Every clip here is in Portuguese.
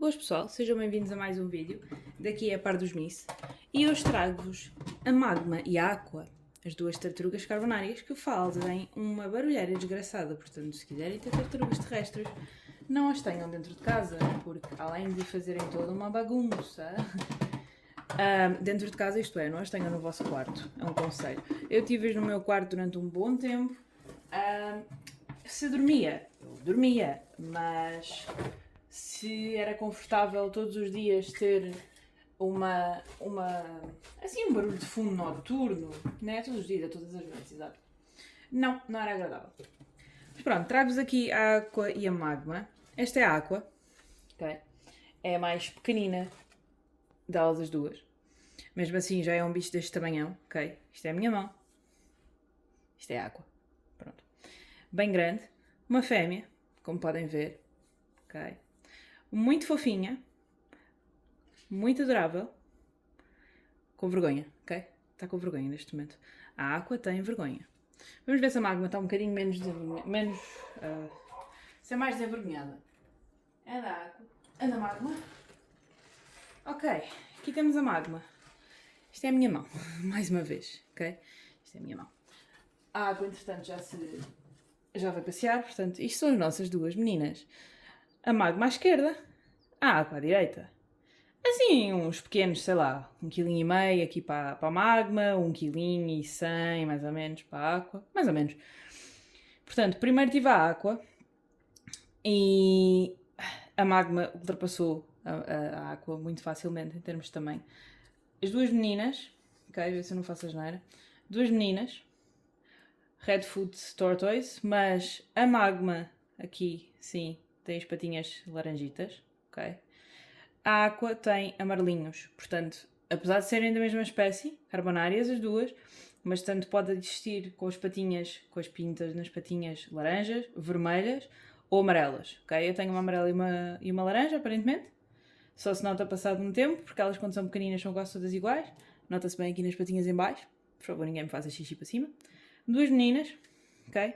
Boas pessoal, sejam bem-vindos a mais um vídeo. Daqui é a Par dos Miss. E hoje trago-vos a Magma e a Aqua, as duas tartarugas carbonárias que fazem uma barulheira desgraçada. Portanto, se quiserem ter tartarugas terrestres, não as tenham dentro de casa, porque além de fazerem toda uma bagunça, dentro de casa, isto é, não as tenham no vosso quarto. É um conselho. Eu tive-as no meu quarto durante um bom tempo. Se dormia, eu dormia, mas se era confortável todos os dias ter assim, um barulho de fundo noturno, né? Todos os dias, todas as noites, exato. Não era agradável. Mas pronto, trago-vos aqui a Aqua e a Magma. Esta é a Aqua, ok? É a mais pequenina delas as duas. Mesmo assim, já é um bicho deste tamanhão, ok? Isto é a minha mão. Isto é a Aqua. Pronto. Bem grande. Uma fêmea, como podem ver, ok? Muito fofinha, muito adorável, com vergonha, ok? Está com vergonha neste momento. A Aqua tem vergonha. Vamos ver se a Magma está um bocadinho ser mais desenvergonhada. É da Aqua. É da Magma. Ok, aqui temos a Magma. Isto é a minha mão, mais uma vez, ok? Isto é a minha mão. A Aqua, entretanto, já vai passear, portanto, isto são as nossas duas meninas. A Magma à esquerda, a Aqua à direita. Assim, uns pequenos, sei lá, 1,5 kg aqui para a Magma, 1,1 kg mais ou menos para a Aqua, mais ou menos. Portanto, primeiro tive a Aqua e a Magma ultrapassou a Aqua muito facilmente em termos de tamanho. As duas meninas, ok, ver se eu não faço asneira, duas meninas, Redfoot Tortoise, mas a Magma aqui, sim, tem as patinhas laranjitas, ok? A Aqua tem amarelinhos, portanto, apesar de serem da mesma espécie, carbonárias as duas, mas tanto pode existir com as patinhas, com as pintas nas patinhas laranjas, vermelhas ou amarelas, ok? Eu tenho uma amarela e uma laranja, aparentemente, só se nota passado um tempo, porque elas quando são pequeninas são quase todas iguais, nota-se bem aqui nas patinhas em baixo, por favor ninguém me faça xixi para cima. Duas meninas, ok?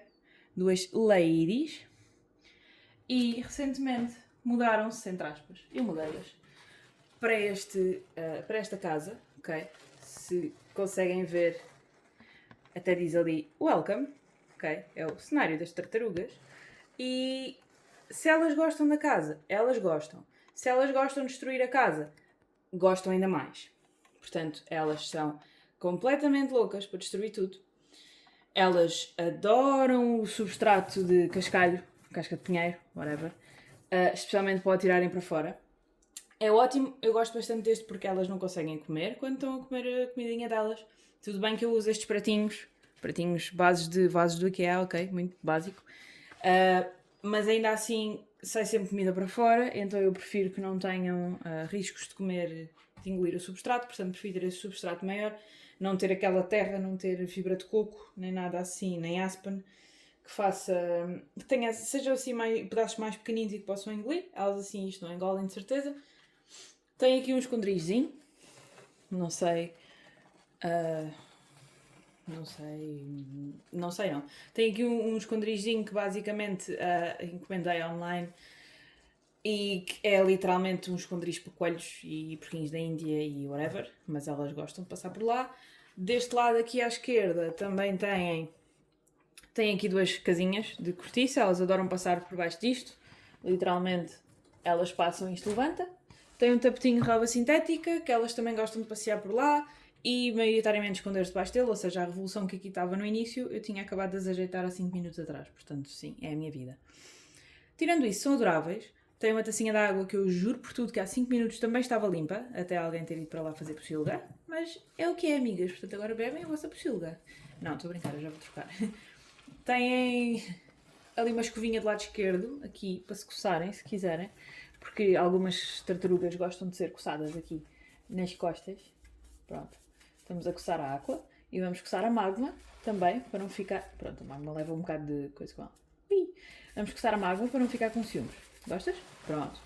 Duas ladies, e recentemente mudaram-se, entre aspas, eu mudei-as para esta casa, ok? Se conseguem ver, até diz ali welcome, ok? É o cenário das tartarugas. E se elas gostam da casa, elas gostam. Se elas gostam de destruir a casa, gostam ainda mais. Portanto, elas são completamente loucas para destruir tudo. Elas adoram o substrato de cascalho, casca de pinheiro, whatever, especialmente para o atirarem para fora. É ótimo, eu gosto bastante deste porque elas não conseguem comer quando estão a comer a comidinha delas. Tudo bem que eu uso estes pratinhos bases de vasos do IKEA, ok, muito básico. Mas ainda assim sai sempre comida para fora, então eu prefiro que não tenham riscos de comer, de engolir o substrato, portanto prefiro ter esse substrato maior, não ter aquela terra, não ter fibra de coco, nem nada assim, nem aspen, que faça, que tenha, sejam assim pedaços mais pequeninos e que possam engolir. Elas assim isto não engolem de certeza. Tem aqui um esconderijozinho, não sei, não sei não. Tem aqui um esconderijozinho que basicamente encomendei online e que é literalmente um esconderijo para coelhos e porquinhos da Índia e whatever, mas elas gostam de passar por lá. Deste lado aqui à esquerda também tem aqui duas casinhas de cortiça, elas adoram passar por baixo disto, literalmente elas passam e isto levanta. Tem um tapetinho de relva sintética, que elas também gostam de passear por lá e maioritariamente esconder-se debaixo dele, ou seja, a revolução que aqui estava no início eu tinha acabado de desajeitar há 5 minutos atrás, portanto sim, é a minha vida. Tirando isso, são adoráveis. Tem uma tacinha de água que eu juro por tudo que há 5 minutos também estava limpa, até alguém ter ido para lá fazer pocilga, mas é o que é, amigas, portanto agora bebem a vossa pocilga. Não, estou a brincar, eu já vou trocar. Têm ali uma escovinha do lado esquerdo, aqui, para se coçarem, se quiserem, porque algumas tartarugas gostam de ser coçadas aqui nas costas. Pronto, estamos a coçar a Aqua e vamos coçar a Magma também, para não ficar... Pronto, a Magma leva um bocado de coisa com ela. Vamos coçar a Magma para não ficar com ciúmes. Gostas? Pronto.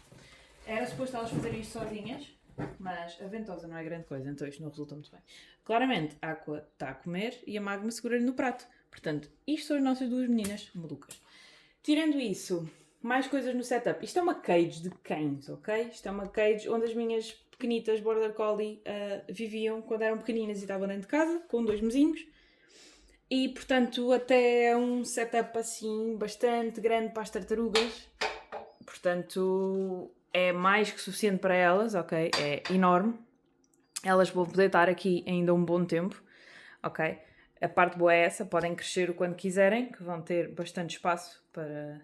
Era suposto elas fazerem isto sozinhas, mas a ventosa não é grande coisa, então isto não resulta muito bem. Claramente, a Aqua está a comer e a Magma segura-lhe no prato. Portanto, isto são as nossas duas meninas malucas. Tirando isso, Mais coisas no setup. Isto é uma cage de cães, ok? Isto é uma cage onde as minhas pequenitas Border Collie viviam quando eram pequeninas e estavam dentro de casa, com 2 mesinhos. E, portanto, até é um setup assim bastante grande para as tartarugas. Portanto, é mais que suficiente para elas, ok? É enorme. Elas vão poder estar aqui ainda um bom tempo, ok? A parte boa é essa, podem crescer o quanto quiserem, que vão ter bastante espaço para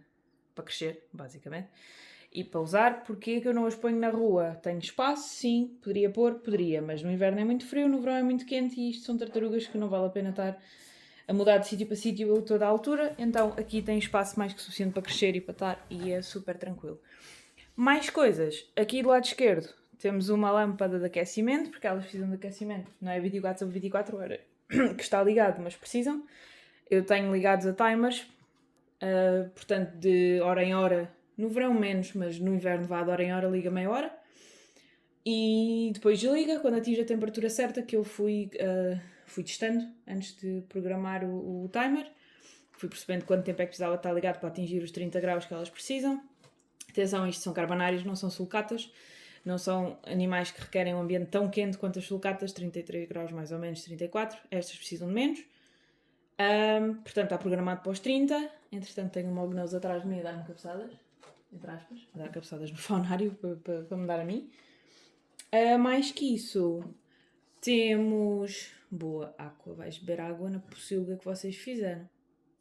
crescer, basicamente. E para usar, porquê que eu não as ponho na rua? Tenho espaço, sim, poderia pôr, poderia, mas no inverno é muito frio, no verão é muito quente e isto são tartarugas que não vale a pena estar a mudar de sítio para sítio a toda a altura, então aqui tem espaço mais que suficiente para crescer e para estar e é super tranquilo. Mais coisas, aqui do lado esquerdo temos uma lâmpada de aquecimento, porque elas precisam de aquecimento, não é 24 sobre 24 horas que está ligado, mas precisam. Eu tenho ligados a timers, portanto de hora em hora, no verão menos, mas no inverno vá de hora em hora, liga meia hora. E depois desliga quando atinge a temperatura certa, que eu fui testando antes de programar o timer. Fui percebendo quanto tempo é que precisava estar ligado para atingir os 30 graus que elas precisam. Atenção, isto são carbonários, não são sulcatas. Não são animais que requerem um ambiente tão quente quanto as sulcatas, 33 graus mais ou menos, 34. Estas precisam de menos. Portanto, está programado para os 30. Entretanto, tenho uma hognose atrás de mim a dar-me cabeçadas. Entre aspas. A dar cabeçadas no faunário para me dar a mim. Mais que isso, temos... Boa, Aqua. Vais beber água na pocilga que vocês fizeram.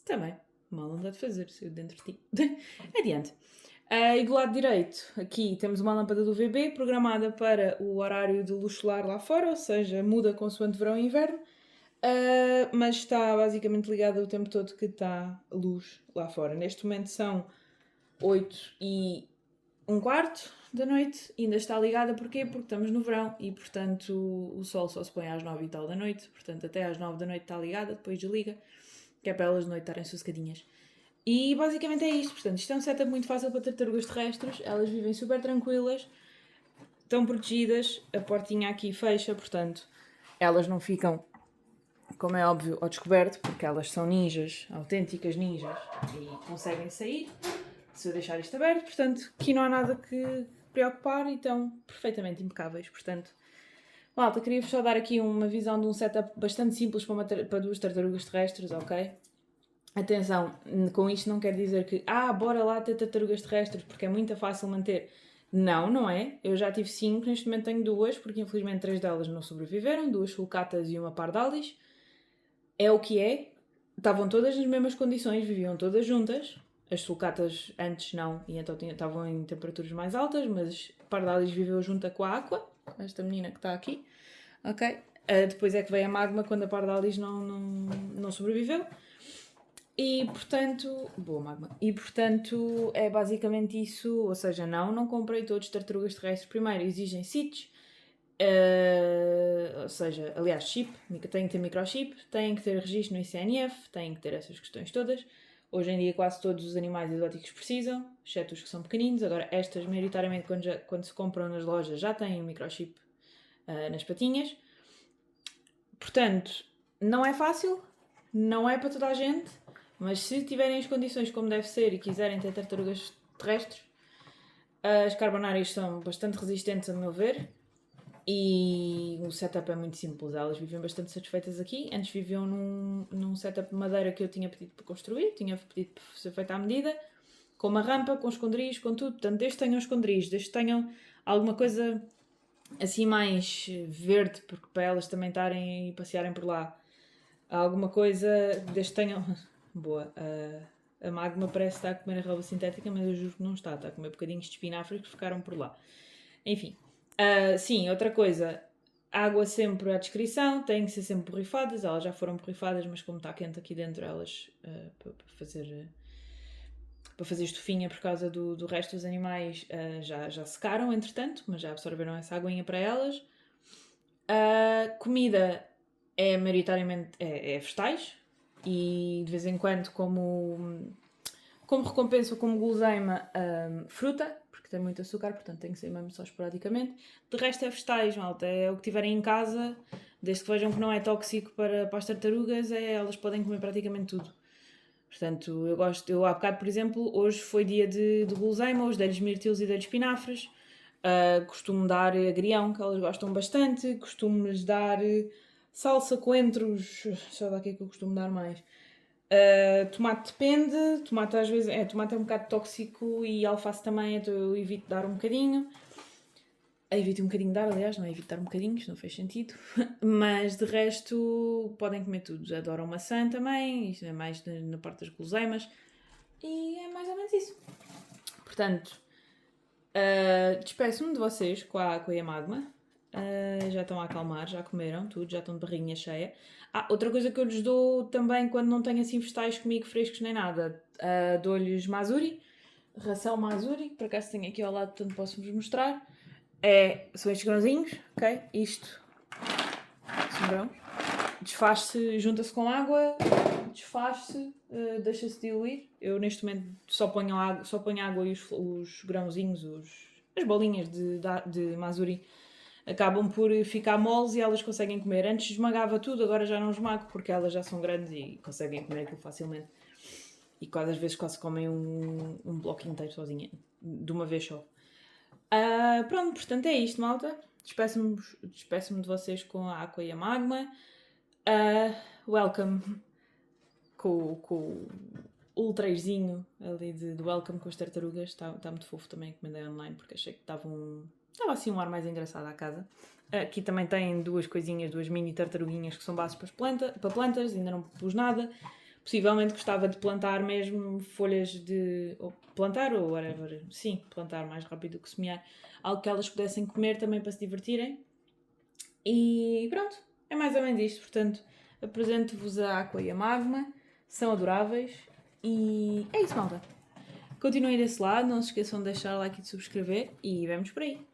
Também. Mal não dá de fazer, saiu dentro de ti. Adiante. E do lado direito, aqui temos uma lâmpada do VB programada para o horário de luz solar lá fora, ou seja, muda consoante verão e inverno, mas está basicamente ligada o tempo todo que está luz lá fora. Neste momento são 8h15 da noite, ainda está ligada, porquê? Porque estamos no verão e, portanto, o sol só se põe às 9 e tal da noite, portanto, até às 9 da noite está ligada, depois desliga, que é para elas de noite estarem sossegadinhas. E basicamente é isto, portanto, isto é um setup muito fácil para tartarugas terrestres, elas vivem super tranquilas, estão protegidas, a portinha aqui fecha, portanto, elas não ficam, como é óbvio, ao descoberto, porque elas são ninjas, autênticas ninjas, e conseguem sair se eu deixar isto aberto, portanto, aqui não há nada que preocupar e estão perfeitamente impecáveis, portanto. Malta, queria-vos só dar aqui uma visão de um setup bastante simples para 2 tartarugas terrestres, ok? Atenção, com isto não quer dizer que bora lá ter tartarugas terrestres porque é muito fácil manter. Não, não é. Eu já tive 5, neste momento tenho 2, porque infelizmente 3 delas não sobreviveram, 2 sulcatas e uma pardalis. É o que é. Estavam todas nas mesmas condições, viviam todas juntas. As sulcatas antes não, e então estavam em temperaturas mais altas, mas a pardalis viveu junta com a Aqua, esta menina que está aqui. Ok? Depois é que veio a Magma quando a pardalis não sobreviveu. E portanto, boa Magma, e portanto é basicamente isso, ou seja, não comprei todos tartarugas terrestres. Primeiro exigem CITES, ou seja, aliás, chip, têm que ter microchip, têm que ter registro no ICNF, têm que ter essas questões todas. Hoje em dia quase todos os animais exóticos precisam, exceto os que são pequeninos. Agora estas, maioritariamente, quando se compram nas lojas, já têm um microchip nas patinhas. Portanto, não é fácil, não é para toda a gente. Mas se tiverem as condições como deve ser e quiserem ter tartarugas terrestres, as carbonárias são bastante resistentes, a meu ver, e o setup é muito simples. Elas vivem bastante satisfeitas aqui. Antes viviam num setup de madeira que eu tinha pedido para construir, tinha pedido para ser feito à medida, com uma rampa, com esconderijo, com tudo. Portanto, desde que tenham esconderijos, desde que tenham alguma coisa assim mais verde, porque para elas também estarem e passearem por lá, alguma coisa, desde que tenham... Boa, a Magma parece estar a comer a relva sintética, mas eu juro que não está a comer bocadinhos de espinafres que ficaram por lá. Enfim, sim, outra coisa, água sempre à descrição, têm que ser sempre borrifadas, elas já foram borrifadas, mas como está quente aqui dentro, elas para fazer estofinha por causa do resto dos animais já secaram, entretanto, mas já absorveram essa aguinha para elas. Comida é maioritariamente vegetais, e de vez em quando como recompensa ou como guloseima fruta, porque tem muito açúcar, portanto tem que ser mesmo só esporadicamente. De resto é vegetais, malta, é o que tiverem em casa, desde que vejam que não é tóxico para as tartarugas, elas podem comer praticamente tudo. Portanto, eu há bocado, por exemplo, hoje foi dia de guloseima, hoje dei-lhes mirtilos e dei-lhes espinafres. Costumo dar agrião, que elas gostam bastante. Costumo-lhes dar salsa, coentros, sei lá o que é que eu costumo dar mais. Tomate depende, tomate às vezes, tomate é um bocado tóxico e alface também, então eu evito dar um bocadinho. Evito um bocadinho de dar, aliás, não é evitar um bocadinho, isto não fez sentido. Mas de resto, podem comer tudo. Adoram maçã também, isto é mais na parte das guloseimas. E é mais ou menos isso. Portanto, despeço-me de vocês com a água e a magma. Já estão a acalmar, já comeram tudo, já estão de barriguinha cheia. Outra coisa que eu lhes dou também quando não tenho assim vegetais comigo frescos nem nada, dou-lhes mazuri, ração mazuri, por acaso tenho aqui ao lado, portanto posso-vos mostrar. São estes grãozinhos, ok? Isto são grãos. Desfaz-se, junta-se com água, desfaz-se, deixa-se diluir. Eu neste momento só ponho água e os grãozinhos, as bolinhas de mazuri acabam por ficar moles e elas conseguem comer. Antes esmagava tudo, agora já não esmago porque elas já são grandes e conseguem comer aquilo facilmente. E quase às vezes quase comem um bloco inteiro sozinha, de uma vez só. Pronto, portanto é isto, malta. Despeço-me de vocês com a água e a magma. Welcome com o ultrazinho ali de welcome com as tartarugas. Está muito fofo também, encomendei online porque achei que estava assim um ar mais engraçado à casa. Aqui também tem duas mini tartaruguinhas que são bases para plantas, ainda não pus nada. Possivelmente gostava de plantar mesmo folhas ou plantar ou whatever. Sim, plantar mais rápido que semear. Algo que elas pudessem comer também para se divertirem. E pronto, é mais ou menos isto. Portanto, apresento-vos a água e a magma. São adoráveis. E é isso, malta. Continuem desse lado. Não se esqueçam de deixar like e de subscrever. E vemos por aí.